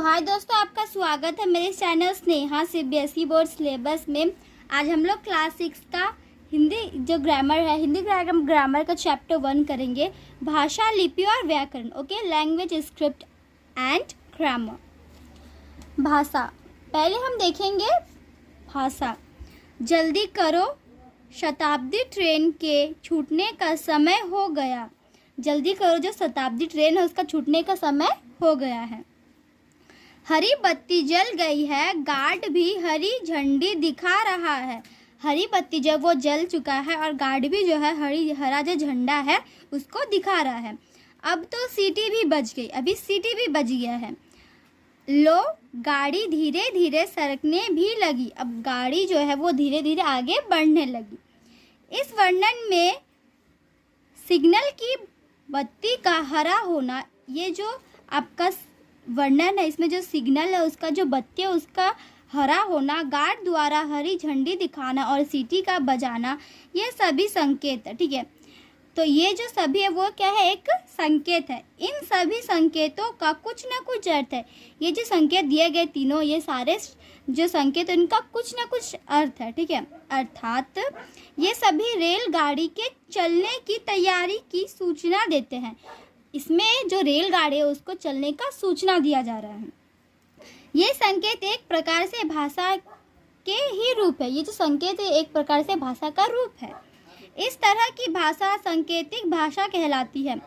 हाय दोस्तों, आपका स्वागत है मेरे channel Sneha CBSE board syllabus में। आज हम लोग क्लास 6 का हिंदी जो ग्रामर है, हिंदी ग्रामर का चैप्टर 1 करेंगे। भाषा, लिपि और व्याकरण। Okay, language, script and grammar. भाषा, पहले हम देखेंगे भाषा। जल्दी करो, शताब्दी ट्रेन के छूटने का समय हो गया। जल्दी करो, जो शताब्दी ट्रेन है उसका छूटने का समय हो गया है। हरी बत्ती जल गई है, गार्ड भी हरी झंडी दिखा रहा है। हरी बत्ती जब वो जल चुका है और गार्ड भी जो है हरा जो झंडा है उसको दिखा रहा है। अब तो सीटी भी बज गई, अभी सीटी भी बज गया है। लो, गाड़ी धीरे धीरे सरकने भी लगी। अब गाड़ी जो है वो धीरे धीरे आगे बढ़ने लगी। इस वर्णन में सिग्नल की बत्ती का हरा होना, ये जो आपका वर्णन है, इसमें जो सिग्नल है उसका जो बत्ती है उसका हरा होना, गार्ड द्वारा हरी झंडी दिखाना और सीटी का बजाना, ये सभी संकेत है। ठीक है, तो ये जो सभी है वो क्या है, एक संकेत है। इन सभी संकेतों का कुछ ना कुछ अर्थ है। ये जो संकेत दिए गए तीनों, ये सारे जो संकेत इनका कुछ ना कुछ अर्थ है। ठीक है, अर्थात ये सभी रेलगाड़ी के चलने की तैयारी की सूचना देते हैं। इसमें जो रेलगाड़ी है उसको चलने का सूचना दिया जा रहा है। ये संकेत एक प्रकार से भाषा के ही रूप है। ये जो संकेत है एक प्रकार से भाषा का रूप है। इस तरह की भाषा सांकेतिक भाषा कहलाती है।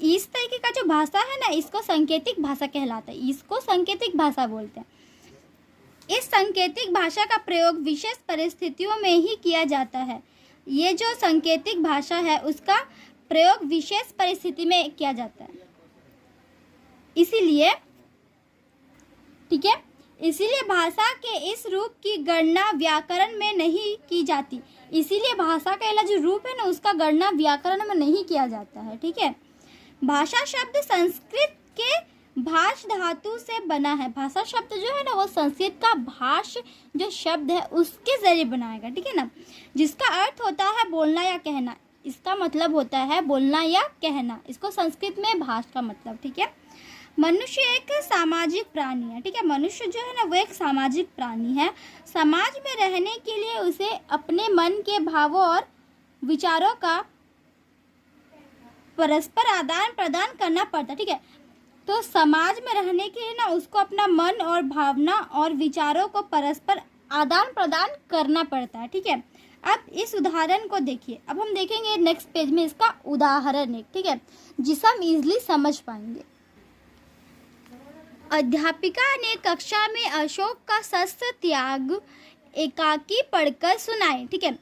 इस तरीके का जो भाषा है ना, इसको सांकेतिक भाषा कहलाता है। इसको सांकेतिक भाषा बोलते हैं। इस सांकेतिक भाषा का प्रयोग विशेष परिस्थितियों में ही किया जाता है। ये जो सांकेतिक भाषा है उसका प्रयोग विशेष परिस्थिति में किया जाता है। इसीलिए ठीक है, इसीलिए भाषा के इस रूप की गणना व्याकरण में नहीं की जाती। इसीलिए भाषा का जो रूप है ना उसका गणना व्याकरण में नहीं किया जाता है। ठीक है, भाषा शब्द संस्कृत के भाष धातु से बना है। भाषा शब्द जो है ना वो संस्कृत का भाष जो शब्द है उसके जरिए बनाएगा। ठीक है ना, जिसका अर्थ होता है बोलना या कहना। इसका मतलब होता है बोलना या कहना। इसको संस्कृत में भाष का मतलब। ठीक है, मनुष्य एक सामाजिक प्राणी है। ठीक है, मनुष्य जो है ना वो एक सामाजिक प्राणी है। समाज में रहने के लिए उसे अपने मन के भावों और विचारों का परस्पर आदान प्रदान करना पड़ता है। ठीक है, तो समाज में रहने के लिए ना उसको अपना मन और भावना और विचारों को परस्पर आदान प्रदान करना पड़ता है। ठीक है, अब इस उदाहरण को देखिए। अब हम देखेंगे नेक्स्ट पेज में इसका उदाहरण एक। ठीक है, जिसे हम इजीली समझ पाएंगे। अध्यापिका ने कक्षा में अशोक का शस्त्र त्याग एकाकी पढ़कर सुनाए। ठीक है,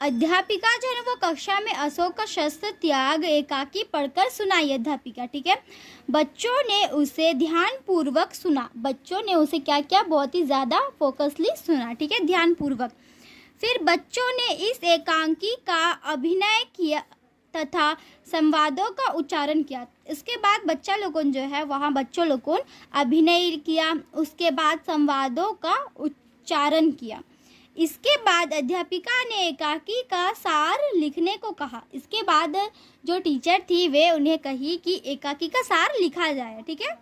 अध्यापिका जो है वो कक्षा में अशोक का शस्त्र त्याग एकाकी पढ़कर सुनाई अध्यापिका। ठीक है, बच्चों ने उसे ध्यानपूर्वक सुना। बच्चों ने उसे क्या क्या बहुत ही ज़्यादा फोकसली सुना। ठीक है, ध्यानपूर्वक। फिर बच्चों ने इस एकांकी का अभिनय किया तथा संवादों का उच्चारण किया। इसके बाद बच्चा लोगों जो है वहाँ बच्चों लोगों अभिनय किया, उसके बाद संवादों का उच्चारण किया। इसके बाद अध्यापिका ने एकांकी का सार लिखने को कहा। इसके बाद जो टीचर थी वे उन्हें कही कि एकांकी का सार लिखा जाए। ठीक है,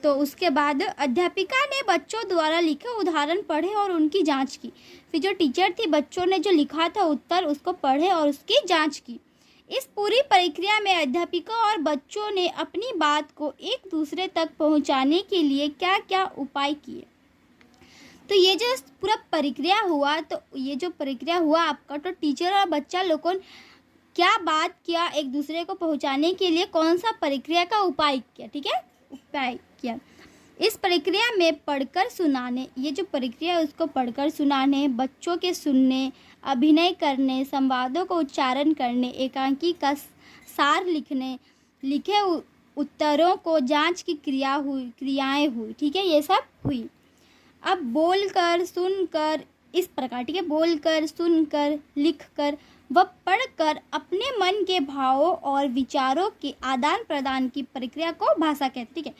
तो उसके बाद अध्यापिका ने बच्चों द्वारा लिखे उदाहरण पढ़े और उनकी जांच की। फिर जो टीचर थी बच्चों ने जो लिखा था उत्तर उसको पढ़े और उसकी जांच की। इस पूरी प्रक्रिया में अध्यापिका और बच्चों ने अपनी बात को एक दूसरे तक पहुंचाने के लिए क्या क्या उपाय किए। तो ये जो पूरा प्रक्रिया हुआ, तो ये जो प्रक्रिया हुआ आपका, तो टीचर और बच्चा लोगों क्या बात किया एक दूसरे को पहुंचाने के लिए, कौन सा प्रक्रिया का उपाय किया। ठीक है, उपाय किया। इस प्रक्रिया में पढ़कर सुनाने, ये जो प्रक्रिया है उसको पढ़कर सुनाने, बच्चों के सुनने, अभिनय करने, संवादों को उच्चारण करने, एकांकी का सार लिखने, लिखे उत्तरों को जांच की क्रियाएं हुई। ठीक है, ये सब हुई। अब बोलकर, सुनकर, इस प्रकार। ठीक है, बोलकर, सुनकर, लिखकर व पढ़कर अपने मन के भावों और विचारों के आदान प्रदान की प्रक्रिया को भाषा कहते हैं। ठीक है,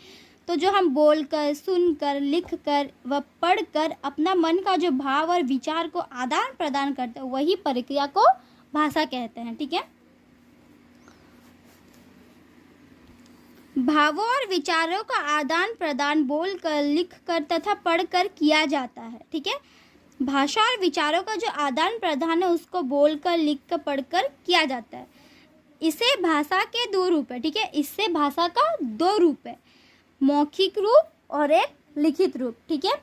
तो जो हम बोलकर, सुनकर, लिखकर व पढ़कर अपना मन का जो भाव और विचार को आदान प्रदान करते हैं वही प्रक्रिया को भाषा कहते हैं। ठीक है, भावों और विचारों का आदान प्रदान बोलकर, लिखकर तथा पढ़कर किया जाता है। ठीक है, भाषा और विचारों का जो आदान प्रदान है उसको बोलकर, लिखकर, पढ़कर किया जाता है। इसे भाषा के दो रूप है। ठीक है, इससे भाषा का दो रूप है, मौखिक रूप और एक लिखित रूप। ठीक है,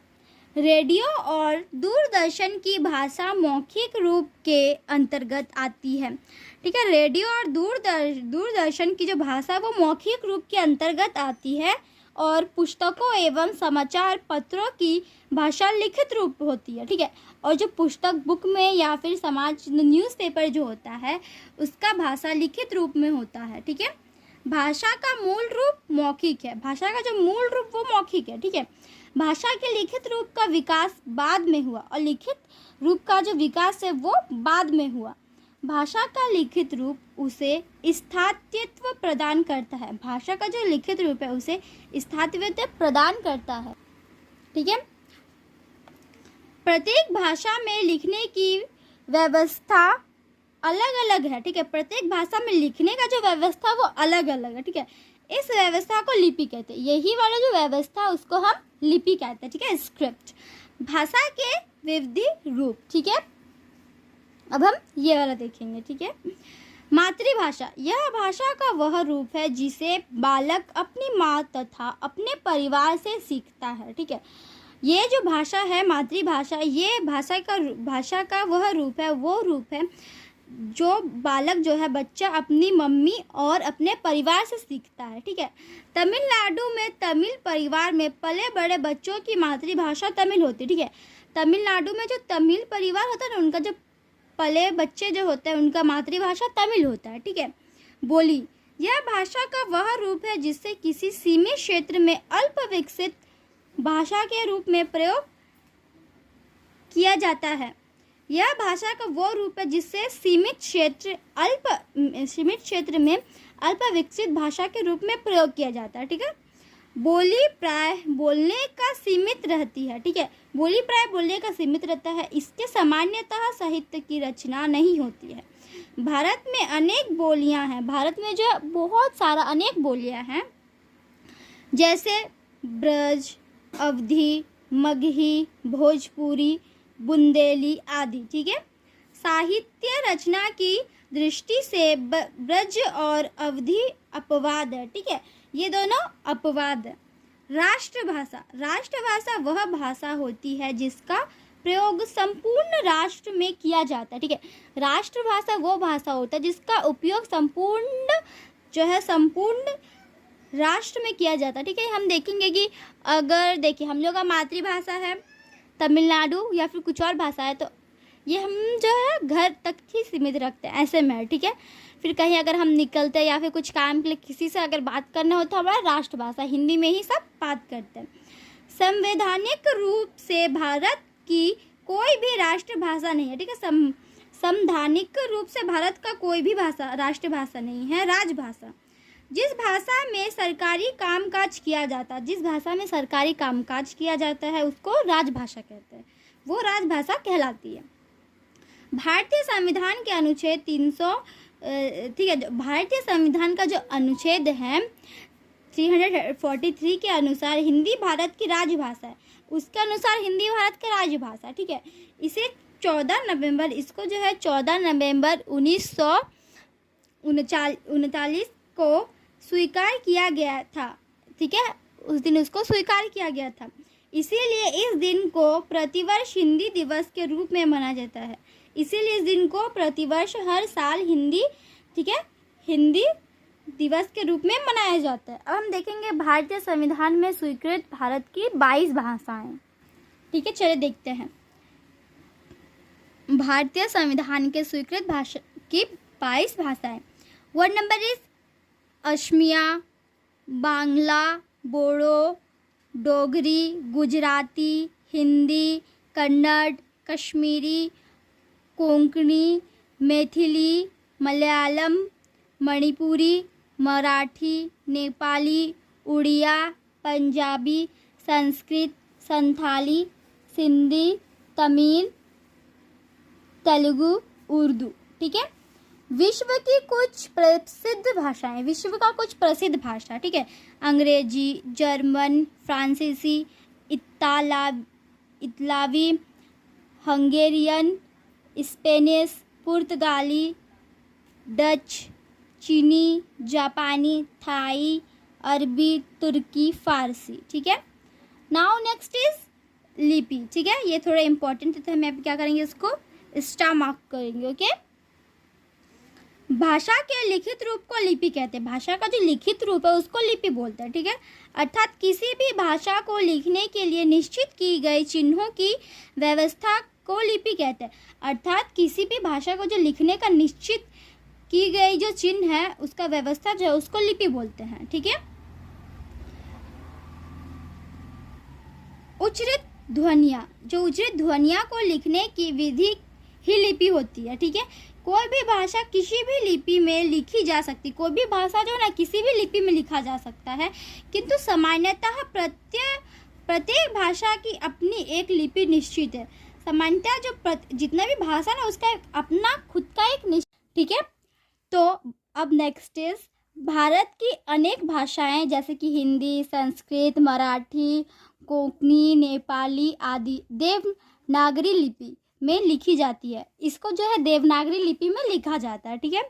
रेडियो और दूरदर्शन की भाषा मौखिक रूप के अंतर्गत आती है। ठीक है, रेडियो और दूरदर्शन की जो भाषा वो मौखिक रूप के अंतर्गत आती है और पुस्तकों एवं समाचार पत्रों की भाषा लिखित रूप होती है। ठीक है, और जो पुस्तक बुक में या फिर समाज न्यूज़पेपर जो होता है उसका भाषा लिखित रूप में होता है। ठीक है, भाषा का मूल रूप मौखिक है। भाषा का जो मूल रूप वो मौखिक है। ठीक है, भाषा के लिखित रूप का विकास बाद में हुआ और लिखित रूप का जो विकास है वो बाद में हुआ। भाषा का लिखित रूप उसे स्थायित्व प्रदान करता है। भाषा का जो लिखित रूप है उसे स्थायित्व प्रदान करता है। ठीक है, प्रत्येक भाषा में लिखने की व्यवस्था अलग अलग है। ठीक है, प्रत्येक भाषा में लिखने का जो व्यवस्था वो अलग अलग है। ठीक है, इस व्यवस्था को लिपि कहते हैं। यही वाला जो व्यवस्था उसको हम लिपि कहते हैं। ठीक है, स्क्रिप्ट। भाषा के विविध रूप। ठीक है, अब हम ये वाला देखेंगे। ठीक है, मातृभाषा, यह भाषा का वह रूप है जिसे बालक अपनी माँ तथा अपने परिवार से सीखता है। ठीक है, ये जो भाषा है मातृभाषा, ये भाषा का वह रूप है, वो रूप है जो बालक जो है बच्चा अपनी मम्मी और अपने परिवार से सीखता है। ठीक है, तमिलनाडु में तमिल परिवार में पले बड़े बच्चों की मातृभाषा तमिल होती है। ठीक है, तमिलनाडु में जो तमिल परिवार होता है ना उनका जो पले बच्चे जो होते हैं उनका मातृभाषा तमिल होता है। ठीक है, बोली, यह भाषा का वह रूप है जिससे किसी सीमित क्षेत्र में अल्प विकसित भाषा के रूप में प्रयोग किया जाता है। यह भाषा का वो रूप है जिससे सीमित क्षेत्र में अल्प विकसित भाषा के रूप में प्रयोग किया जाता है। ठीक है, बोली प्राय बोलने का सीमित रहती है। ठीक है, बोली प्राय बोलने का सीमित रहता है। इसके सामान्यतः साहित्य की रचना नहीं होती है। भारत में अनेक बोलियां हैं। भारत में जो बहुत सारा अनेक बोलियां हैं जैसे ब्रज, अवधी, मगही, भोजपुरी, बुंदेली आदि। ठीक है, साहित्य रचना की दृष्टि से ब्रज और अवधी अपवाद है। ठीक है, ये दोनों अपवाद है। राष्ट्रभाषा वह भाषा होती है जिसका प्रयोग संपूर्ण राष्ट्र में किया जाता है। ठीक है, राष्ट्रभाषा वो भाषा होता है जिसका उपयोग संपूर्ण राष्ट्र में किया जाता है। ठीक है, हम देखेंगे कि अगर देखिए हम लोग का मातृभाषा है तमिलनाडु या फिर कुछ और भाषा है तो ये हम जो है घर तक ही सीमित रखते हैं, ऐसे में। ठीक है, फिर कहीं अगर हम निकलते हैं या फिर कुछ काम के लिए किसी से अगर बात करना हो तो हमारा राष्ट्रभाषा हिंदी में ही सब बात करते हैं। संवैधानिक रूप से भारत की कोई भी राष्ट्रभाषा नहीं है। ठीक है, संवैधानिक रूप से भारत का कोई भी भाषा राष्ट्रभाषा नहीं है, राजभाषा। जिस भाषा में सरकारी कामकाज किया जाता है उसको राजभाषा कहते हैं, वो राजभाषा कहलाती है। भारतीय संविधान के अनुच्छेद 300 ठीक है, भारतीय संविधान का जो अनुच्छेद है 343 के अनुसार हिंदी भारत की राजभाषा है। उसके अनुसार हिंदी भारत की राजभाषा। ठीक है, इसे 14 नवंबर 1939 को स्वीकार किया गया था। ठीक है, उस दिन उसको स्वीकार किया गया था। इसीलिए इस दिन को प्रतिवर्ष हिंदी दिवस के रूप में मनाया जाता है। इसीलिए इस दिन को प्रतिवर्ष हर साल हिंदी दिवस के रूप में मनाया जाता है। अब हम देखेंगे भारतीय संविधान में स्वीकृत भारत की 22 भाषाएं। ठीक है, चलिए देखते हैं भारतीय संविधान के स्वीकृत भाषा की 22 भाषाएं। Word number is Asamiya, Bangla, Bodo, Dogri, Gujarati, Hindi, Kannada, Kashmiri, Konkani, Maithili, Malayalam, Manipuri, Marathi, Nepali, Oriya, Punjabi, Sanskrit, Santali, Sindhi, Tamil, Telugu, Urdu. ठीक है, विश्व की कुछ प्रसिद्ध भाषाएं, विश्व का कुछ प्रसिद्ध भाषा, ठीक है। अंग्रेजी, जर्मन, फ्रांसीसी, इतालवी, हंगेरियन, स्पेनिश, पुर्तगाली, डच, चीनी, जापानी, थाई, अरबी, तुर्की, फारसी, ठीक है। नाउ नेक्स्ट इज लिपि, ठीक है। ये थोड़ा इंपॉर्टेंट है तो हम यहाँ क्या करेंगे, इसको स्टार मार्क करेंगे, ओके। भाषा के लिखित रूप को लिपि कहते हैं। भाषा का जो लिखित रूप है उसको लिपि बोलते हैं, ठीक है। अर्थात किसी भी भाषा को लिखने के लिए निश्चित की गई चिन्हों की व्यवस्था को लिपि कहते हैं। अर्थात किसी भी भाषा को जो लिखने का निश्चित की गई जो चिन्ह है उसका व्यवस्था जो है उसको लिपि बोलते हैं, ठीक है। उच्चरित ध्वनियाँ, जो उच्चरित ध्वनियाँ को लिखने की विधि ही लिपि होती है, ठीक है। कोई भी भाषा किसी भी लिपि में लिखी जा सकती, कोई भी भाषा जो है ना किसी भी लिपि में लिखा जा सकता है, किंतु सामान्यतः प्रत्येक भाषा की अपनी एक लिपि निश्चित है। सामान्यतः जो जितना भी भाषा ना उसका अपना खुद का एक निश्चित, ठीक है। तो अब नेक्स्ट इज भारत की अनेक भाषाएं जैसे कि हिंदी, संस्कृत, मराठी, कोंकणी, नेपाली आदि देवनागरी लिपि में लिखी जाती है। इसको जो है देवनागरी लिपि में लिखा जाता है, ठीक है।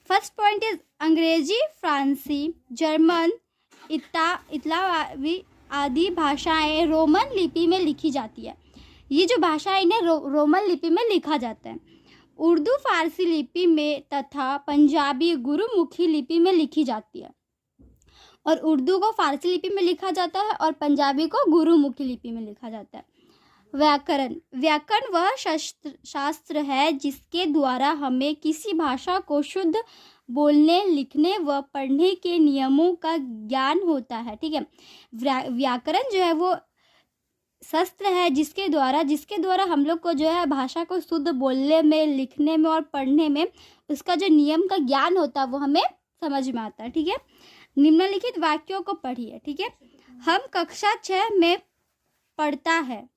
फर्स्ट पॉइंट इज अंग्रेजी, फ्रांसी, जर्मन, इतालवी आदि भाषाएं रोमन लिपि में लिखी जाती है। ये जो भाषाएं इन्हें रोमन लिपि में लिखा जाता है। उर्दू फारसी लिपि में तथा पंजाबी गुरुमुखी लिपि में लिखी जाती है। और उर्दू को फारसी लिपि में लिखा जाता है और पंजाबी को गुरुमुखी लिपि में लिखा जाता है। व्याकरण, व्याकरण वह शास्त्र है जिसके द्वारा हमें किसी भाषा को शुद्ध बोलने, लिखने व पढ़ने के नियमों का ज्ञान होता है, ठीक है। व्याकरण जो है वो शस्त्र है जिसके द्वारा हम लोग को जो है भाषा को शुद्ध बोलने में, लिखने में और पढ़ने में उसका जो नियम का ज्ञान होता है वो हमें समझ में आता है, ठीक है। निम्नलिखित वाक्यों को पढ़िए, ठीक है। हम कक्षा 6 में पढ़ता है,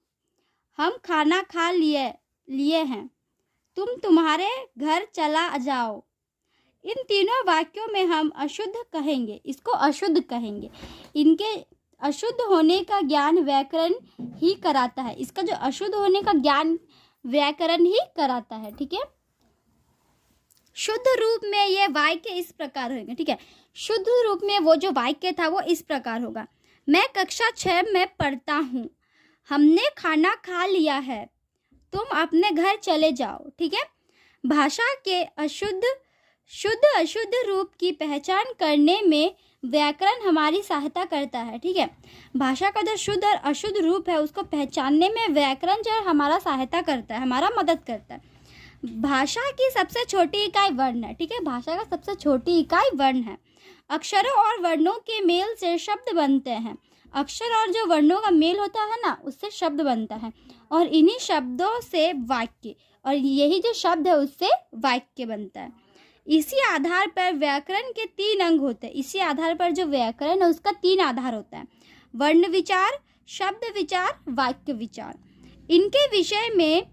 हम खाना खा लिए हैं, तुम तुम्हारे घर चला जाओ। इन तीनों वाक्यों में हम अशुद्ध कहेंगे, इसको अशुद्ध कहेंगे। इनके अशुद्ध होने का ज्ञान व्याकरण ही कराता है। इसका जो अशुद्ध होने का ज्ञान व्याकरण ही कराता है, ठीक है। शुद्ध रूप में ये वाक्य इस प्रकार होंगे, ठीक है। शुद्ध रूप में वो जो वाक्य था वो इस प्रकार होगा। मैं कक्षा 6 में पढ़ता हूँ, हमने खाना खा लिया है, तुम अपने घर चले जाओ, ठीक है। भाषा के शुद्ध अशुद्ध रूप की पहचान करने में व्याकरण हमारी सहायता करता है, ठीक है। भाषा का जो शुद्ध और अशुद्ध रूप है उसको पहचानने में व्याकरण जो है हमारा सहायता करता है, हमारा मदद करता है। भाषा की सबसे छोटी इकाई वर्ण है, ठीक है। भाषा का सबसे छोटी इकाई वर्ण है। अक्षरों और वर्णों के मेल से शब्द बनते हैं। अक्षर और जो वर्णों का मेल होता है ना उससे शब्द बनता है और इन्हीं शब्दों से वाक्य, और यही जो शब्द है उससे वाक्य बनता है। इसी आधार पर व्याकरण के 3 अंग होते हैं। इसी आधार पर जो व्याकरण है उसका 3 आधार होता है, वर्ण विचार, शब्द विचार, वाक्य विचार। इनके विषय में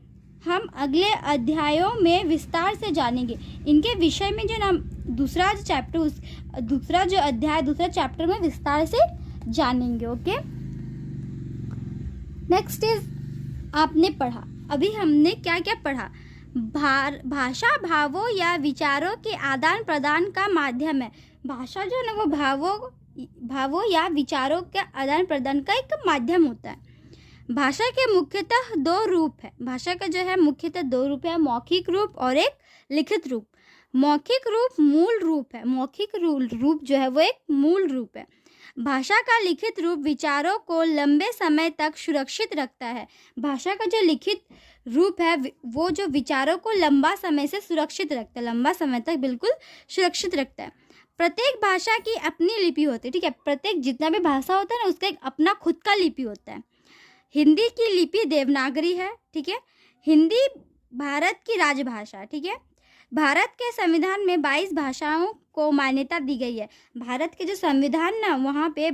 हम अगले अध्यायों में विस्तार से जानेंगे। इनके विषय में जो हम दूसरा चैप्टर में विस्तार से जानेंगे, ओके। नेक्स्ट इज आपने पढ़ा, अभी हमने क्या क्या पढ़ा। भाषा भावों या विचारों के आदान प्रदान का माध्यम है। भाषा जो है ना वो भावों या विचारों के आदान प्रदान का एक माध्यम होता है। भाषा के मुख्यतः 2 रूप है। भाषा का जो है मुख्यतः 2 रूप है, मौखिक रूप और एक लिखित रूप। मौखिक रूप मूल रूप है। मौखिक रूप जो है वो एक मूल रूप है। भाषा का लिखित रूप विचारों को लंबे समय तक सुरक्षित रखता है। भाषा का जो लिखित रूप है वो जो विचारों को लंबा समय से सुरक्षित रखता है, लंबा समय तक बिल्कुल सुरक्षित रखता है। प्रत्येक भाषा की अपनी लिपि होती है, ठीक है। प्रत्येक जितना भी भाषा होता है ना उसका एक अपना खुद का लिपि होता है। हिंदी की लिपि देवनागरी है, ठीक है। हिंदी भारत की राजभाषा, ठीक है। भारत के संविधान में 22 भाषाओं को मान्यता दी गई है। भारत के जो संविधान ना वहाँ पे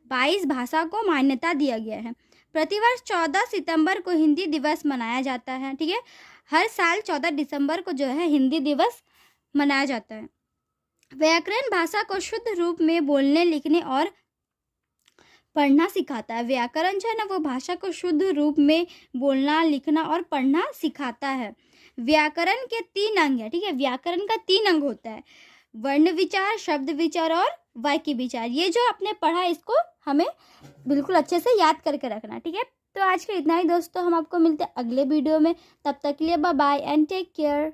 22 भाषा को मान्यता दिया गया है। प्रतिवर्ष 14 सितंबर को हिंदी दिवस मनाया जाता है, ठीक है। हर साल 14 दिसंबर को जो है हिंदी दिवस मनाया जाता है। व्याकरण भाषा को शुद्ध रूप में बोलने, लिखने और पढ़ना सिखाता है। व्याकरण जो है ना वो भाषा को शुद्ध रूप में बोलना, लिखना और पढ़ना सिखाता है। व्याकरण के 3 अंग है, ठीक है। व्याकरण का 3 अंग होता है, वर्ण विचार, शब्द विचार और वाक्य विचार। ये जो आपने पढ़ा इसको हमें बिल्कुल अच्छे से याद करके रखना, ठीक है। तो आज के इतना ही दोस्तों, हम आपको मिलते हैं अगले वीडियो में। तब तक के लिए bye bye and take care.